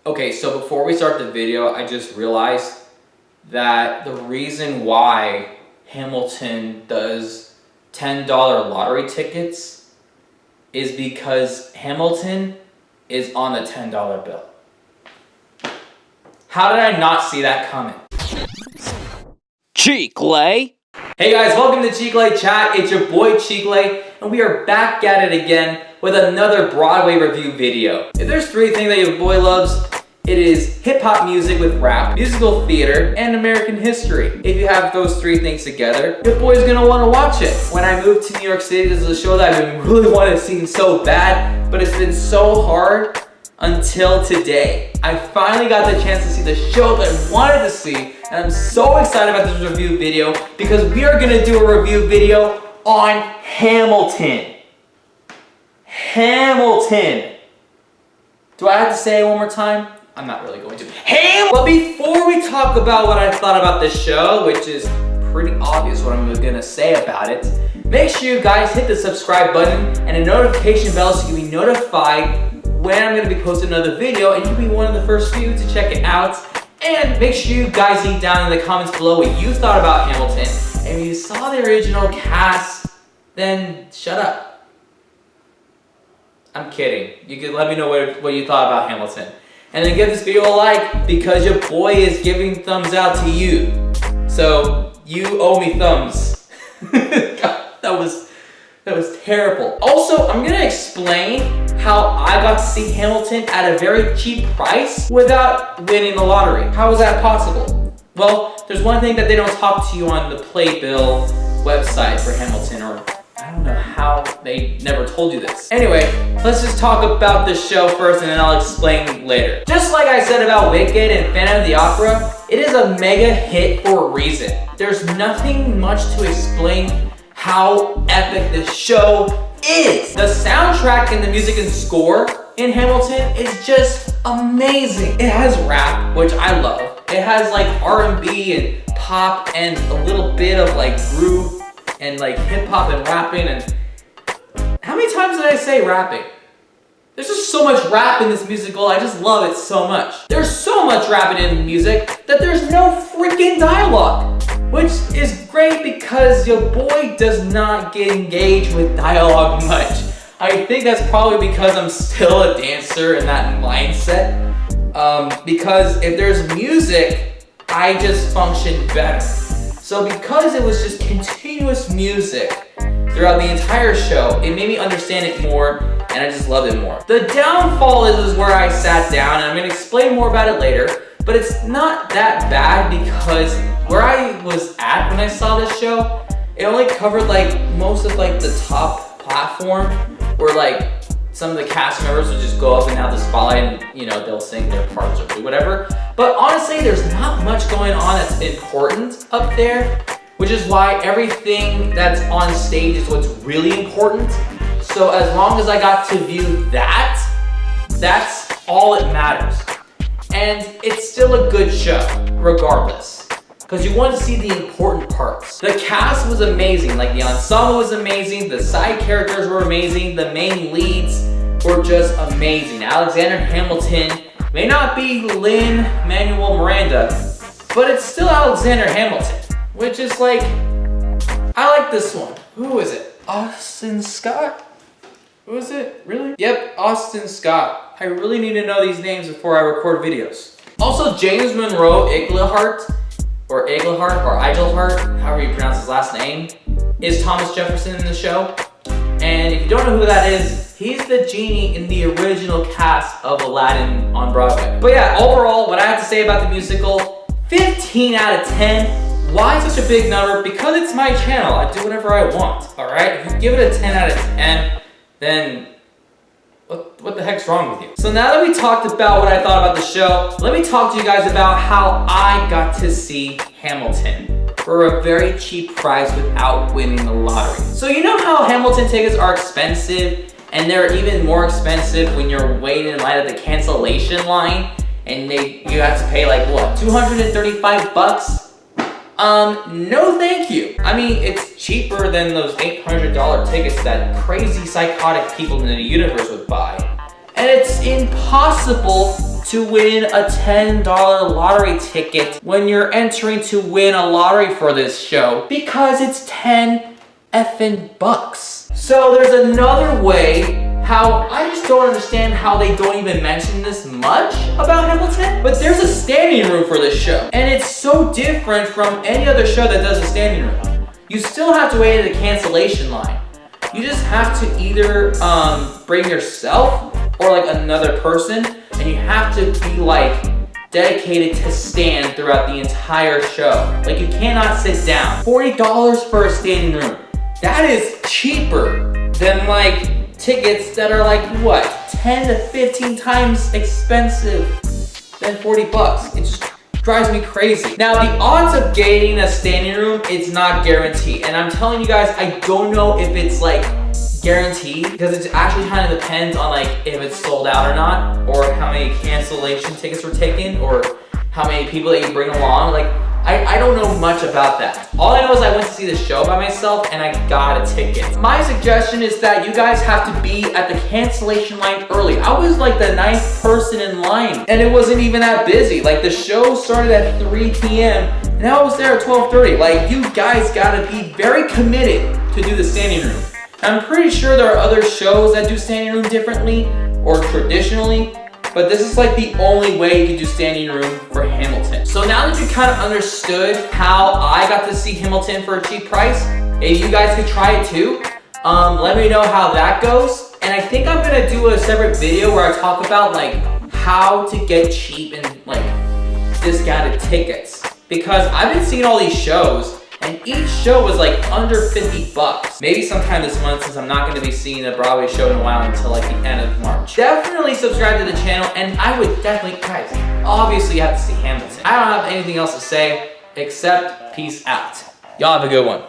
Okay, so before we start the video, I just realized that the reason why Hamilton does $10 lottery tickets is because Hamilton is on the $10 bill. How did I not see that coming? Chicle! Hey guys, welcome to Chicle Chat. It's your boy Chicle, and we are back at it again with another Broadway review video. If there's three things that your boy loves, it is hip-hop music with rap, musical theater, and American history. If you have those three things together, your boy's gonna wanna watch it. When I moved to New York City, this is a show that I've been really wanting to see so bad, but it's been so hard until today. I finally got the chance to see the show that I wanted to see, and I'm so excited about this review video because we are gonna do a review video on Hamilton. Hamilton. Do I have to say it one more time? I'm not really going to. But before we talk about what I thought about this show, which is pretty obvious what I'm gonna say about it, make sure you guys hit the subscribe button and a notification bell so you can be notified when I'm gonna be posting another video and you'll be one of the first few to check it out. And make sure you guys leave down in the comments below what you thought about Hamilton. And if you saw the original cast, then shut up. I'm kidding. You can let me know what you thought about Hamilton. And then give this video a like because your boy is giving thumbs out to you. So you owe me thumbs. God, that was terrible. Also, I'm gonna explain how I got to see Hamilton at a very cheap price without winning the lottery. How is that possible? Well, there's one thing that they don't talk to you on the Playbill website for Hamilton, or I don't know how they never told you this. Anyway, let's just talk about the show first and then I'll explain later. Just like I said about Wicked and Phantom of the Opera, it is a mega hit for a reason. There's nothing much to explain how epic this show is. The soundtrack and the music and score in Hamilton is just amazing. It has rap, which I love. It has like R&B and pop and a little bit of like groove and like hip hop and rapping. And how many times did I say rapping? There's just so much rap in this musical. I just love it so much. There's so much rapping in music that there's no freaking dialogue, which is great because your boy does not get engaged with dialogue much. I think that's probably because I'm still a dancer in that mindset. Because if there's music, I just function better. So because it was just continuous music throughout the entire show, it made me understand it more and I just loved it more. The downfall is where I sat down, and I'm gonna explain more about it later, but it's not that bad because where I was at when I saw this show, it only covered like most of like the top platform where like some of the cast members would just go up and have the spotlight and they'll sing their parts or do whatever. But honestly, there's not much going on that's important up there, which is why everything that's on stage is what's really important. So as long as I got to view that, that's all that matters. And it's still a good show, regardless, because you want to see the important parts. The cast was amazing, like the ensemble was amazing, the side characters were amazing, the main leads were just amazing. Alexander Hamilton may not be Lin-Manuel Miranda, but it's still Alexander Hamilton, which is like, I like this one. Who is it? Austin Scott? Who is it? Really? Yep, Austin Scott. I really need to know these names before I record videos. Also, James Monroe Iglehart, or Iglehart, however you pronounce his last name, is Thomas Jefferson in the show. And if you don't know who that is, he's the genie in the original cast of Aladdin on Broadway. But yeah, overall, what I have to say about the musical, 15 out of 10. Why such a big number? Because it's my channel. I do whatever I want, all right? If you give it a 10 out of 10, then what the heck's wrong with you? So now that we talked about what I thought about the show, let me talk to you guys about how I got to see Hamilton for a very cheap price without winning the lottery. So you know how Hamilton tickets are expensive, and they're even more expensive when you're waiting in line at the cancellation line, and you have to pay like what, 235 bucks? No thank you. I mean, it's cheaper than those $800 tickets that crazy psychotic people in the universe would buy. And it's impossible to win a $10 lottery ticket when you're entering to win a lottery for this show? Because it's 10 effing bucks. So there's another way how I just don't understand how they don't even mention this much about Hamilton, but there's a standing room for this show. And it's so different from any other show that does a standing room. You still have to wait at the cancellation line. You just have to either bring yourself or like another person, and you have to be like dedicated to stand throughout the entire show. Like you cannot sit down. $40 for a standing room. That is cheaper than like tickets that are like what? 10 to 15 times expensive than 40 bucks. It just drives me crazy. Now the odds of getting a standing room, it's not guaranteed. And I'm telling you guys, I don't know if it's like guaranteed because it actually kind of depends on like if it's sold out or not, or how many cancellation tickets were taken, or how many people that you bring along. Like I don't know much about that. All I know is I went to see the show by myself and I got a ticket. My suggestion is that you guys have to be at the cancellation line early. I was like the 9th person in line and it wasn't even that busy. Like the show started at 3 p.m. and I was there at 12:30. Like you guys gotta be very committed to do the standing room. I'm pretty sure there are other shows that do standing room differently or traditionally, but this is like the only way you can do standing room for Hamilton. So now that you kind of understood how I got to see Hamilton for a cheap price, maybe you guys could try it too. Let me know how that goes. And I think I'm gonna do a separate video where I talk about like how to get cheap and like discounted tickets. Because I've been seeing all these shows and each show was like under 50 bucks. Maybe sometime this month, since I'm not gonna be seeing a Broadway show in a while until like the end of March. Definitely subscribe to the channel, and I would definitely, guys, obviously you have to see Hamilton. I don't have anything else to say except peace out. Y'all have a good one.